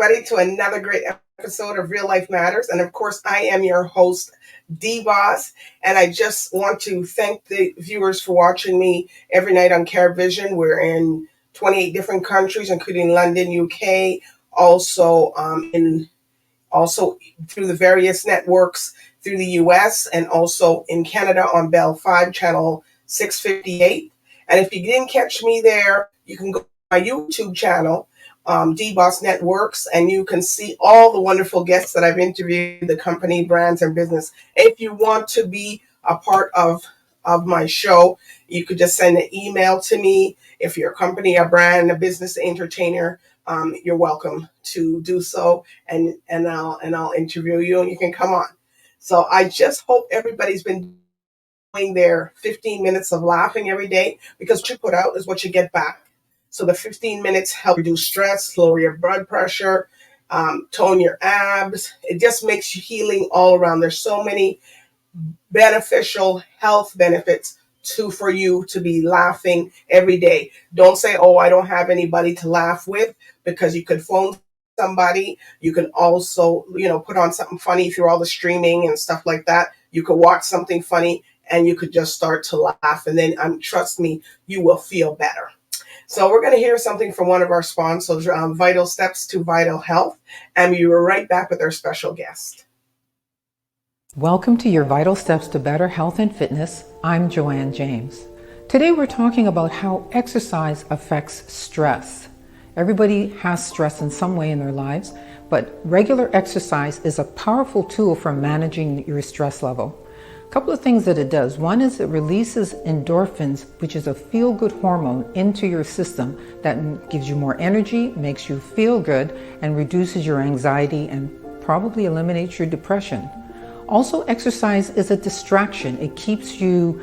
everybody, to another great episode of Real Life Matters. And of course, I am your host, DBoss. And I just want to thank the viewers for watching me every night on Care Vision. We're in 28 different countries, including London, UK, also also through the various networks through the US, and also in Canada on Bell 5 channel 658. And if you didn't catch me there, you can go to my YouTube channel, DBoss Networks, and you can see all the wonderful guests that I've interviewed, the company, brands, and business. If you want to be a part of my show, you could just send an email to me. If you're a company, a brand, a business, entertainer, you're welcome to do so, and I'll interview you, and you can come on. So I just hope everybody's been doing their 15 minutes of laughing every day, because what you put out is what you get back. So the 15 minutes help reduce stress, lower your blood pressure, tone your abs. It just makes you healing all around. There's so many beneficial health benefits for you to be laughing every day. Don't say, oh, I don't have anybody to laugh with, because you could phone somebody. You can also, put on something funny through all the streaming and stuff like that. You could watch something funny and you could just start to laugh. And then trust me, you will feel better. So we're going to hear something from one of our sponsors, Vital Steps to Vital Health. And we were right back with our special guest. Welcome to your Vital Steps to Better Health and Fitness. I'm Joanne James. Today we're talking about how exercise affects stress. Everybody has stress in some way in their lives, but regular exercise is a powerful tool for managing your stress level. A couple of things that it does. One is it releases endorphins, which is a feel-good hormone, into your system that gives you more energy, makes you feel good, and reduces your anxiety and probably eliminates your depression. Also, exercise is a distraction. It keeps you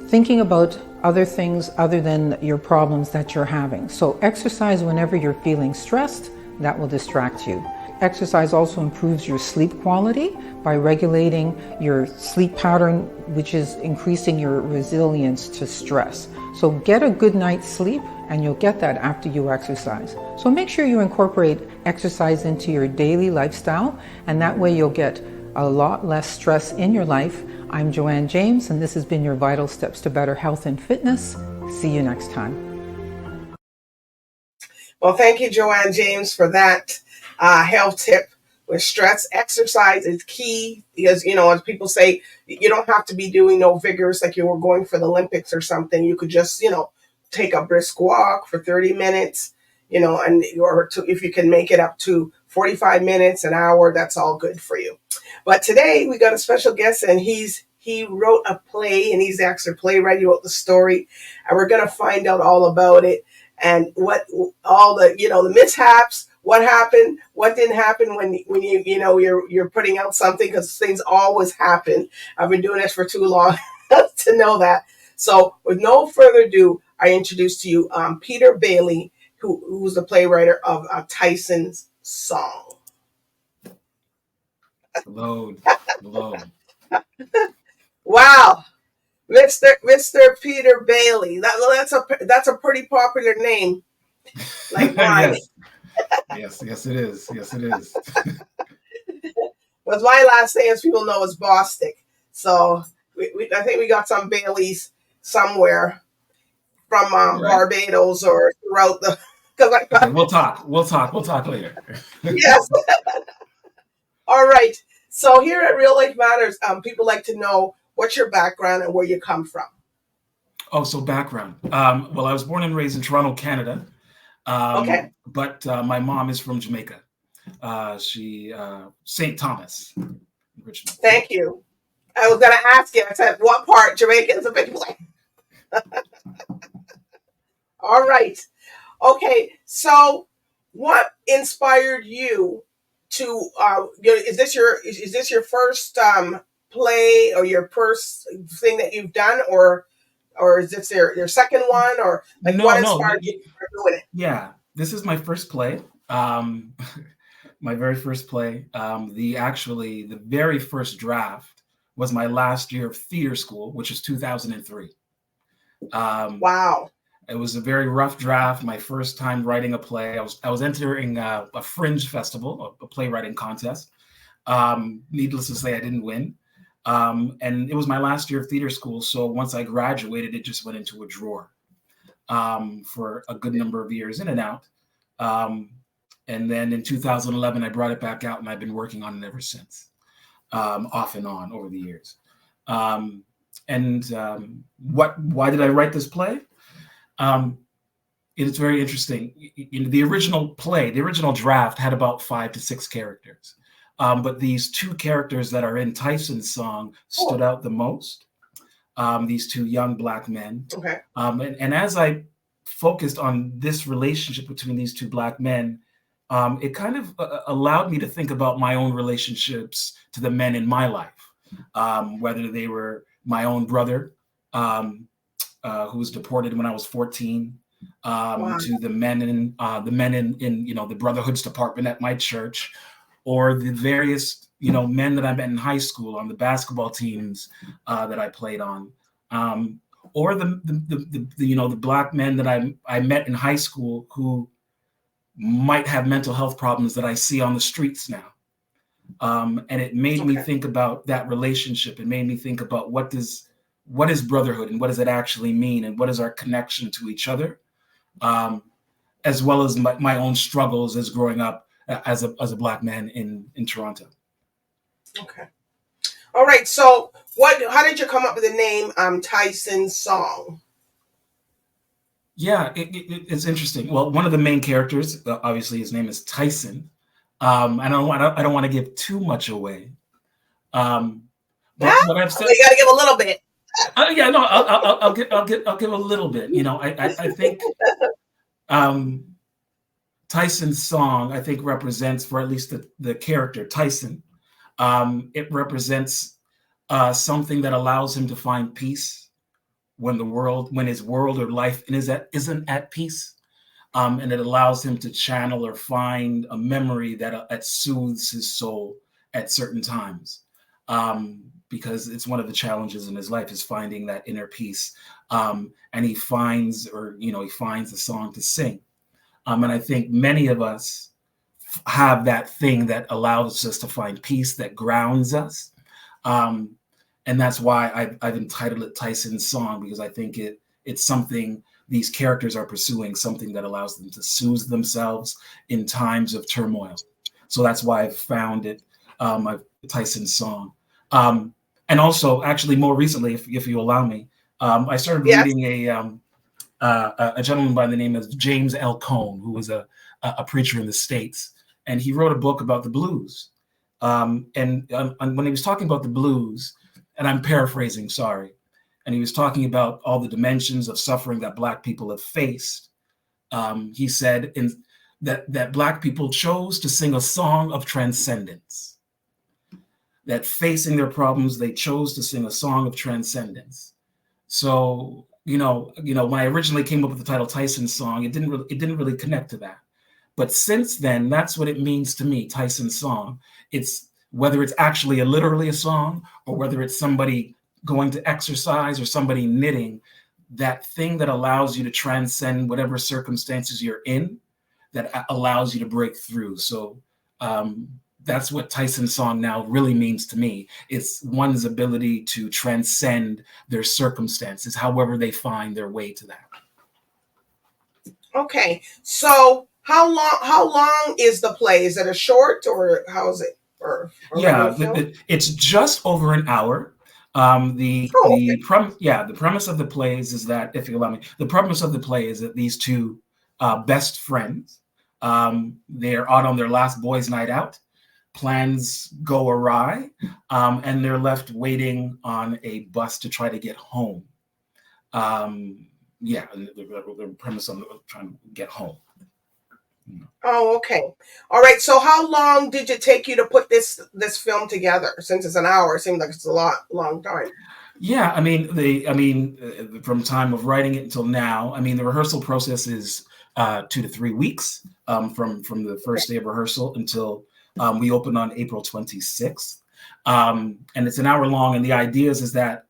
thinking about other things other than your problems that you're having. So exercise whenever you're feeling stressed, that will distract you. Exercise also improves your sleep quality by regulating your sleep pattern, which is increasing your resilience to stress. So get a good night's sleep, and you'll get that after you exercise. So make sure you incorporate exercise into your daily lifestyle, and that way you'll get a lot less stress in your life. I'm Joanne James, and this has been your Vital Steps to Better Health and Fitness. See you next time. Well, thank you, Joanne James, for that health tip. With stress, exercise is key, because, as people say, you don't have to be doing no vigorous like you were going for the Olympics or something. You could just, take a brisk walk for 30 minutes, if you can make it up to 45 minutes, an hour, that's all good for you. But today we got a special guest, and he wrote a play, and he's actually a playwright. He wrote the story, and we're going to find out all about it, and what all the mishaps, what happened, what didn't happen when you're putting out something, because things always happen. I've been doing this for too long to know that. So with no further ado, I introduce to you Peter Bailey, who's the playwright of Tyson's song. Hello. Wow, Mr. Peter Bailey. That's a pretty popular name. Like mine. Yes, it is. Yes, it is. But my last name, as people know, is Bostic. So I think we got some Baileys somewhere from Barbados or throughout the. Okay, we'll talk later. Yes. All right. So here at Real Life Matters, people like to know what's your background and where you come from. Oh, so background. Well, I was born and raised in Toronto, Canada. Okay. But my mom is from Jamaica. She St. Thomas, Richmond. Thank you. I was going to ask you. I said, what part? Jamaica is a big place. All right. Okay. So, what inspired you to? Is this your first play, or your first thing that you've done, or is this your second one, or like what inspired you for doing it? Yeah, this is my first play. My very first play. The very first draft was my last year of theater school, which is 2003. Wow. It was a very rough draft. My first time writing a play. I was entering a fringe festival, a playwriting contest. Needless to say, I didn't win. And it was my last year of theater school. So once I graduated, it just went into a drawer for a good number of years, in and out. And then in 2011, I brought it back out, and I've been working on it ever since, off and on over the years. Why did I write this play? It's very interesting. The original play, the original draft had about 5 to 6 characters. But these 2 characters that are in Tyson's song stood out the most. These 2 young Black men. Okay. And as I focused on this relationship between these 2 Black men, it kind of allowed me to think about my own relationships to the men in my life, whether they were my own brother, who was deported when I was 14, Wow. to the men in the Brotherhoods department at my church, or the various men that I met in high school on the basketball teams that I played on, or the Black men that I met in high school who might have mental health problems that I see on the streets now. And it made me think about that relationship. It made me think about what is brotherhood, and what does it actually mean, and what is our connection to each other, as well as my own struggles as growing up as a Black man in Toronto. Okay. All right. So how did you come up with the name Tyson's Song? Yeah, it's interesting. Well, one of the main characters, obviously, his name is Tyson. I don't want to give too much away. But what I've said, you got to give a little bit. Yeah, no, I'll give a little bit. I think Tyson's song, I think, represents, for at least the character Tyson, it represents something that allows him to find peace when his world or life isn't at peace, and it allows him to channel or find a memory that soothes his soul at certain times, because it's one of the challenges in his life, is finding that inner peace, and he finds a song to sing, and I think many of us have that thing that allows us to find peace, that grounds us. And that's why I've entitled it Tyson's Song, because I think it's something these characters are pursuing, something that allows them to soothe themselves in times of turmoil. So that's why I've found it Tyson's Song. And also, actually, more recently, if you allow me, I started reading a gentleman by the name of James L. Cone, who was a preacher in the States, and he wrote a book about the blues. And when he was talking about the blues, and I'm paraphrasing, sorry, and he was talking about all the dimensions of suffering that Black people have faced, he said that Black people chose to sing a song of transcendence. That facing their problems, they chose to sing a song of transcendence. So, when I originally came up with the title Tyson's Song, it didn't really connect to that. But since then, that's what it means to me, Tyson's Song. It's whether it's actually literally a song, or whether it's somebody going to exercise, or somebody knitting, that thing that allows you to transcend whatever circumstances you're in, that allows you to break through. So that's what Tyson's Song now really means to me. It's one's ability to transcend their circumstances, however they find their way to that. Okay, so how long is the play? Is it a short, or how is it? It's just over an hour. The premise of the play is that, if you allow me, the premise of the play is that these 2 best friends, they're out on their last boys' night out. Plans go awry, and they're left waiting on a bus to try to get home. The premise of trying to get home. Oh, okay. All right. So how long did it take you to put this film together? Since it's an hour, it seems like it's a long time. Yeah, from time of writing it until now, the rehearsal process is 2 to 3 weeks, from the first day of rehearsal until we open on April 26th. And it's an hour long. And the idea is that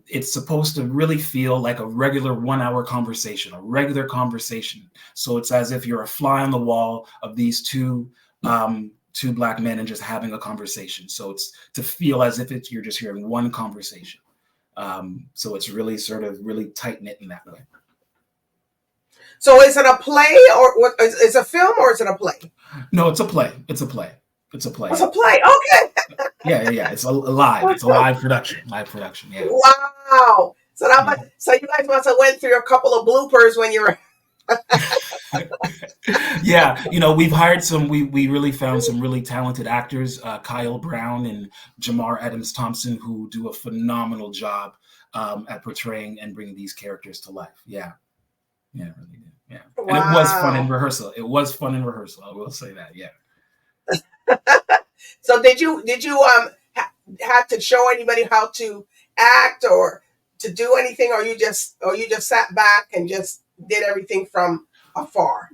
it's supposed to really feel like a regular 1 hour conversation, a regular conversation. So it's as if you're a fly on the wall of these two Black men and just having a conversation. So it's to feel as if you're just hearing one conversation. So it's really sort of really tight knit in that way. So is it a play or what? Is it a film or is it a play? No, it's a play. It's a play. It's a play. It's a play. Okay. Yeah. It's a live. It's a live production. Live production. Yeah. Wow. So so you guys must have went through a couple of bloopers when you were. Yeah, we've hired we really found some really talented actors, Kyle Brown and Jamar Adams Thompson, who do a phenomenal job at portraying and bringing these characters to life. Yeah, really did. Yeah, wow. And it was fun in rehearsal. I will say that. Yeah. So did you have to show anybody how to act or to do anything, or you just sat back and just did everything from afar?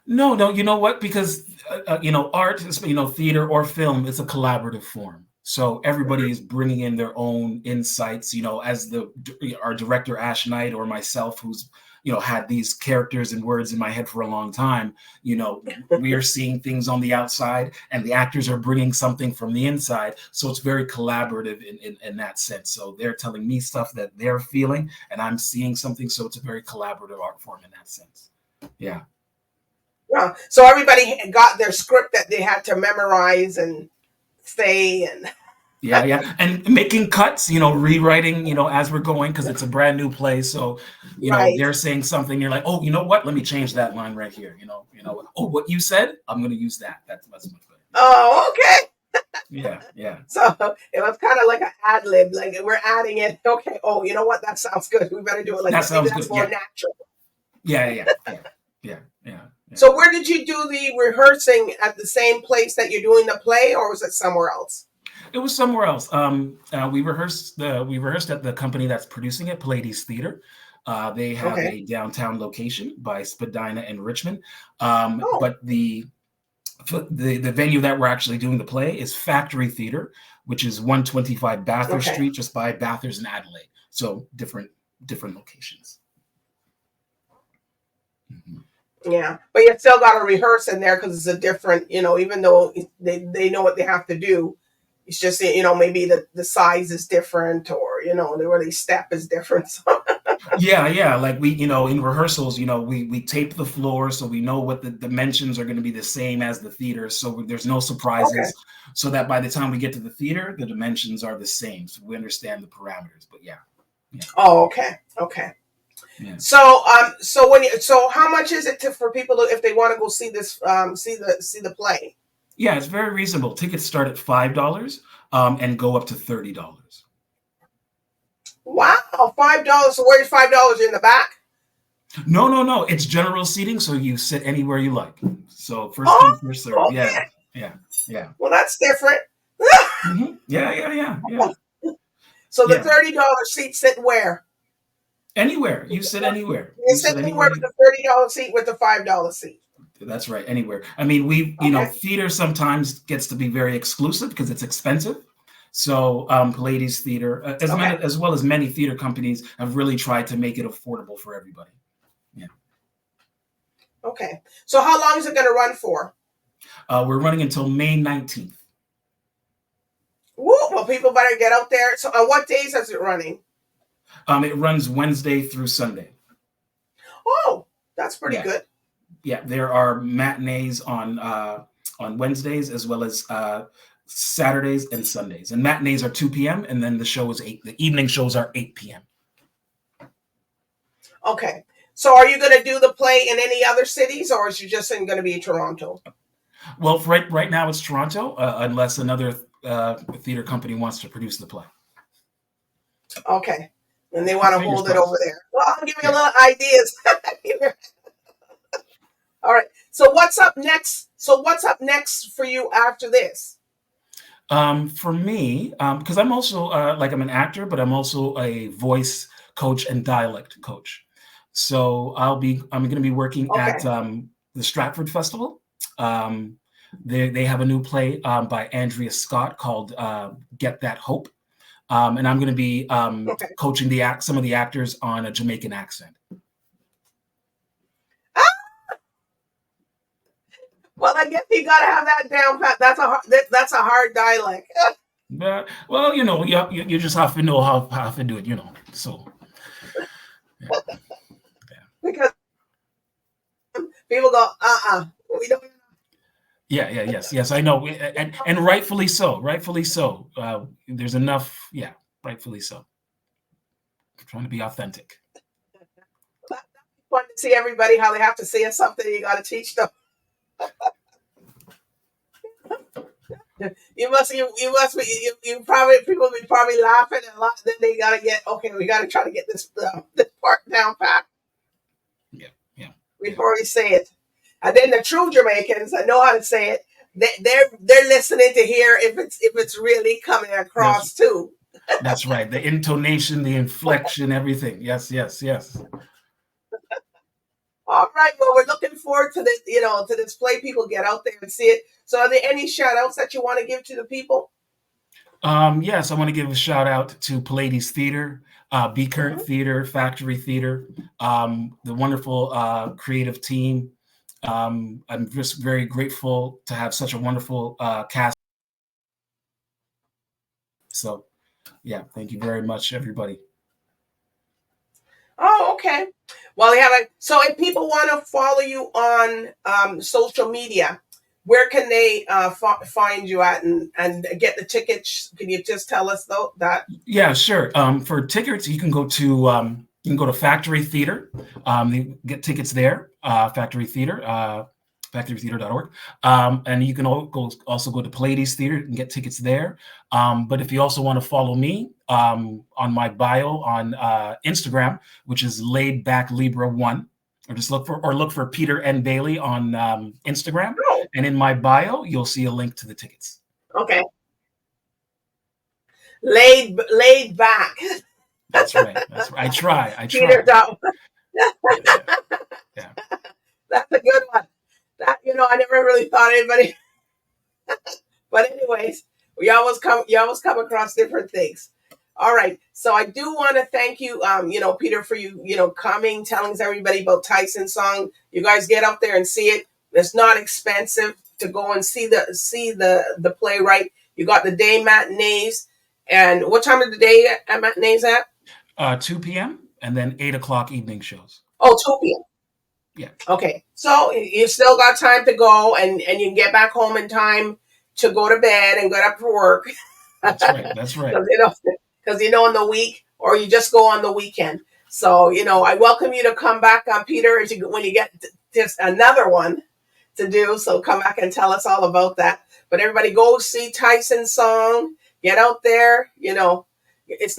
No, you know what? Because art, theater or film, is a collaborative form. So everybody is bringing in their own insights. As our director Ash Knight or myself, who's had these characters and words in my head for a long time. We are seeing things on the outside, and the actors are bringing something from the inside. So it's very collaborative in that sense. So they're telling me stuff that they're feeling, and I'm seeing something. So it's a very collaborative art form in that sense. Yeah. Wow. So everybody got their script that they had to memorize and say and. Yeah. And making cuts, rewriting, as we're going, because it's a brand new play. So, right. They're saying something. You're like, oh, you know what? Let me change that line right here. Oh, what you said, I'm going to use that. That's much better. Oh, okay. Yeah. So it was kind of like an ad lib, like we're adding it. Okay. Oh, you know what? That sounds good. We better do it like that. Sounds that's good. more natural. Yeah. So where did you do the rehearsing? At the same place that you're doing the play, or was it somewhere else? It was somewhere else. We rehearsed at the company that's producing it, Pallades Theater. They have a downtown location by Spadina and Richmond. But the venue that we're actually doing the play is Factory Theater, which is 125 Bathurst Street, just by Bathurst and Adelaide. So different locations. Mm-hmm. Yeah, but you still got to rehearse in there because it's a different, even though they know what they have to do. It's just, maybe the size is different, or, the way they step is different. Yeah. Like we, in rehearsals, we tape the floor so we know what the dimensions are going to be the same as the theater. So there's no surprises, so that by the time we get to the theater, the dimensions are the same. So we understand the parameters, but yeah. Oh, okay. Yeah. So, so how much is it for people if they want to go see this, see the play? Yeah, it's very reasonable. Tickets start at $5 and go up to $30. Wow, $5. So where's $5 in the back? No. It's general seating, so you sit anywhere you like. So first come, first serve. Okay. Yeah. Well, that's different. Mm-hmm. Yeah. So the $30 seat sit where? Anywhere. You sit anywhere. You sit anywhere with the $30 seat with the $5 seat. That's right. Anywhere. I mean, theater sometimes gets to be very exclusive because it's expensive. So Pallades Theater, as well as many theater companies, have really tried to make it affordable for everybody. Yeah. Okay. So how long is it going to run for? We're running until May 19th. Woo! Well, people better get out there. So on what days is it running? It runs Wednesday through Sunday. Oh, that's pretty good. Yeah, there are matinees on Wednesdays as well as Saturdays and Sundays. And matinees are 2 p.m. and then the show is 8. The evening shows are 8 p.m. Okay. So are you going to do the play in any other cities, or is you just going to be in Toronto? Well, right now it's Toronto, unless another theater company wants to produce the play. Okay. And they want to hold it over there. Well, I'll give you a little ideas. All right. So what's up next? For you after this? For me, because I'm also I'm an actor, but I'm also a voice coach and dialect coach. So I'm going to be working at the Stratford Festival. They have a new play by Andrea Scott called Get That Hope. And I'm going to be Okay. coaching some of the actors on a Jamaican accent. Well, I guess you got to have that down pat. That's a hard dialect. But, well, you just have to know how to do it, So, yeah. Because people go, we don't. Yes, I know, and rightfully so. There's enough, rightfully so. I'm trying to be authentic. Fun to see everybody how they have to say something. You got to teach them. You probably people be probably laughing and then they gotta we gotta try to get this part down pat. Yeah. Before we say it, and then the true Jamaicans that know how to say it, they're listening to hear if it's really coming across too. That's right. The intonation, the inflection, everything. Yes. All right. Well, we're looking forward to this, to this play. People get out there and see it. So are there any shout outs that you want to give to the people? Yes, I want to give a shout out to Pallades Theater, Be Current Theater, Factory Theater, the wonderful creative team. I'm just very grateful to have such a wonderful cast. So, thank you very much, everybody. Oh, okay. Well, so if people want to follow you on social media, where can they find you at and get the tickets? Can you just tell us that? Yeah, sure. For tickets, you can go to Factory Theater. You get tickets there. Factory Theater. factorytheater.org. And you can also go to Playwriter Theater and get tickets there. But if you also want to follow me on my bio on Instagram, which is Laid Back Libra 1, or just look for Peter N. Bailey on Instagram. Oh. And in my bio, you'll see a link to the tickets. Okay. Laid back. That's right. I try. Peter Down. Yeah. That's a good one. That I never really thought anybody. But anyways, you always come across different things. All right. So I do want to thank you, Peter, for you coming, telling everybody about Tyson's song. You guys get out there and see it. It's not expensive to go and see the playwright. You got the day matinees. And what time of the day matinees at? 2 p.m. and then 8 o'clock evening shows. Oh, 2 p.m. Yeah. Okay. So you still got time to go and you can get back home in time to go to bed and get up for work. That's right. Because in the week, or you just go on the weekend. So, I welcome you to come back on, Peter, when you get just another one to do. So come back and tell us all about that. But everybody go see Tyson's song. Get out there. It's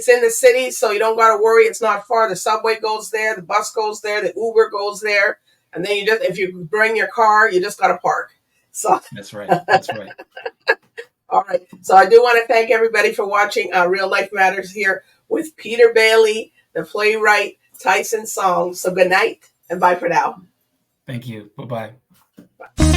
in the city, so you don't got to worry. It's not far. The subway goes there. The bus goes there. The Uber goes there. And then if you bring your car, you just got to park. So That's right. All right. So I do want to thank everybody for watching Real Life Matters here with Peter Bailey, the playwright, Tyson Song. So good night and bye for now. Thank you. Bye-bye. Bye.